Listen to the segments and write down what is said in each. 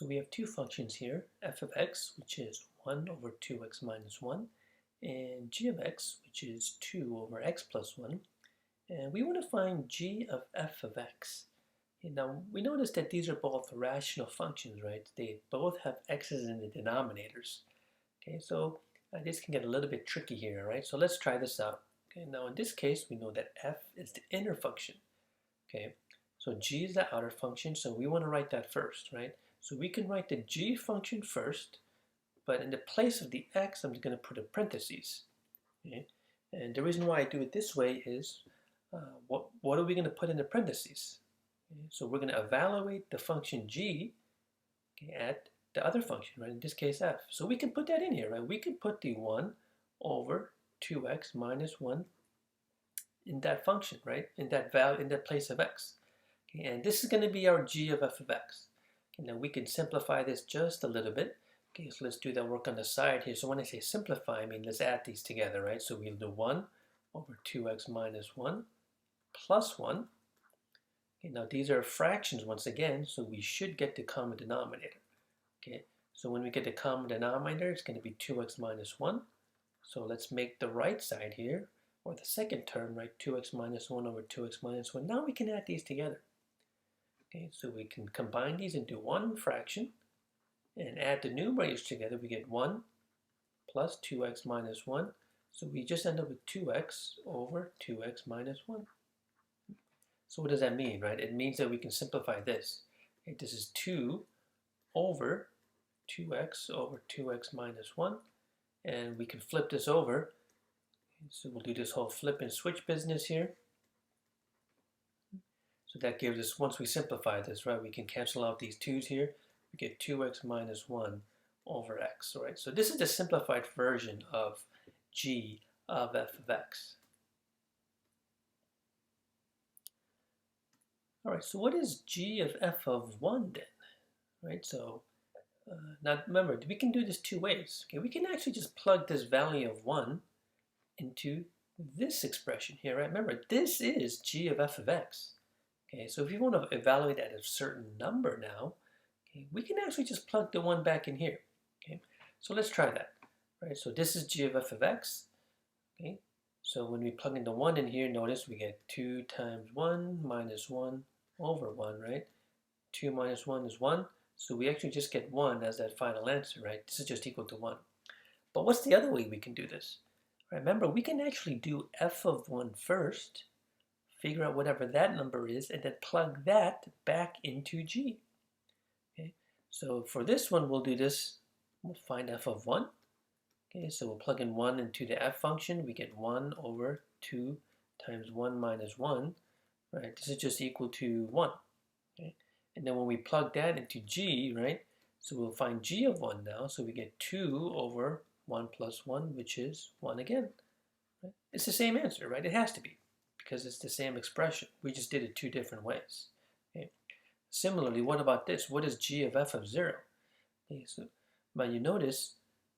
So we have two functions here, f of x, which is 1 over 2x minus 1, and g of x, which is 2 over x plus 1. And we want to find g of f of x. And now we notice that these are both rational functions, right? They both have x's in the denominators. Okay, so this can get a little bit tricky here, right? So let's try this out. Okay, now in this case, we know that f is the inner function. Okay, so g is the outer function, so we want to write that first, right? So we can write the g function first, but in the place of the x, I'm going to put a parentheses. Okay? And the reason why I do it this way is, what are we going to put in the parentheses? Okay? So we're going to evaluate the function g, okay, at the other function, right? In this case, f. So we can put that in here, right? We can put the 1 over 2x minus 1 in that function, right? In that value, in that place of x. Okay? And this is going to be our g of f of x. Okay, now we can simplify this just a little bit. Okay, so let's do that work on the side here. So when I say simplify, I mean let's add these together, right? So we'll do 1 over 2x minus 1 plus 1. Okay, now these are fractions once again, so we should get the common denominator. Okay, so when we get the common denominator, it's going to be 2x minus 1. So let's make the right side here, or the second term, right? 2x minus 1 over 2x minus 1. Now we can add these together. Okay, so we can combine these into one fraction and add the numerators together. We get 1 plus 2x minus 1. So we just end up with 2x over 2x minus 1. So what does that mean, right? It means that we can simplify this. Okay, this is 2 over 2x over 2x minus 1. And we can flip this over. So we'll do this whole flip and switch business here. So that gives us, once we simplify this, right, we can cancel out these 2's here. We get 2x minus 1 over x, right? So this is the simplified version of g of f of x. All right, so what is g of f of 1 then? Right, so now remember, we can do this two ways. Okay, we can actually just plug this value of 1 into this expression here, right? Remember, this is g of f of x. Okay, so if you want to evaluate at a certain number now, okay, we can actually just plug the 1 back in here. Okay, so let's try that. Right, so this is g of f of x. Okay, so when we plug in the 1 in here, notice we get 2 times 1 minus 1 over 1, right? 2 minus 1 is 1, so we actually just get 1 as that final answer, right? This is just equal to 1. But what's the other way we can do this? Remember, we can actually do f of 1 first, figure out whatever that number is, and then plug that back into g. Okay, so for this one, we'll do this. We'll find f of 1. Okay, so we'll plug in 1 into the f function. We get 1 over 2 times 1 minus 1. Right, this is just equal to 1. Okay, and then when we plug that into g, right, so we'll find g of 1 now. So we get 2 over 1 plus 1, which is 1 again. Right? It's the same answer, right? It has to be, because it's the same expression. We just did it two different ways. Okay. Similarly, what about this? What is g of f of 0? Okay, so, but you notice,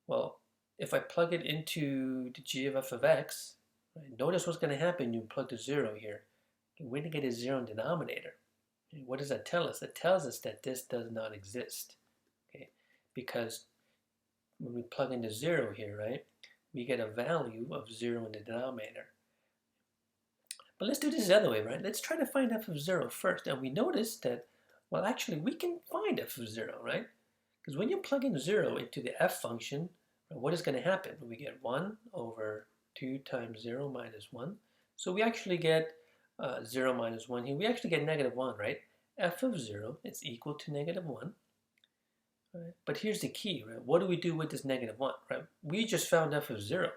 well, if I plug it into the g of f of x, right, notice what's going to happen. You plug the 0 here. Okay, we're going to get a 0 in denominator. Okay, what does that tell us? It tells us that this does not exist. Okay, because when we plug in the 0 here, right, we get a value of 0 in the denominator. But let's do this the other way, right? Let's try to find f of 0 first. And we notice that, well, actually, we can find f of 0, right? Because when you plug in 0 into the f function, what is going to happen? We get 1 over 2 times 0 minus 1. So we actually get 0 minus 1 here. We actually get negative 1, right? F of 0 is equal to negative 1. Right? But here's the key, right? What do we do with this negative 1, right? We just found f of 0.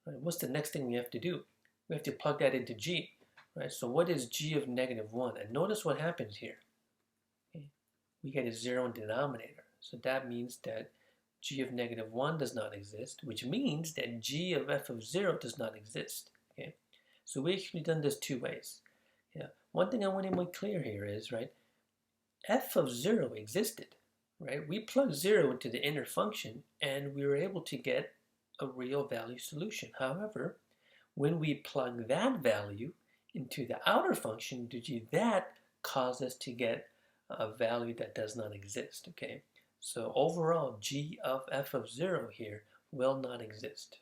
Right? What's the next thing we have to do? We have to plug that into g, right? So what is g of negative 1? And notice what happens here. Okay? We get a 0 in denominator. So that means that g of negative 1 does not exist, which means that g of f of 0 does not exist. Okay? So we actually done this two ways. Yeah. One thing I want to make clear here is, right, f of 0 existed. Right? We plugged 0 into the inner function, and we were able to get a real value solution. However, when we plug that value into the outer function, that caused us to get a value that does not exist, okay? So overall, g of f of 0 here will not exist.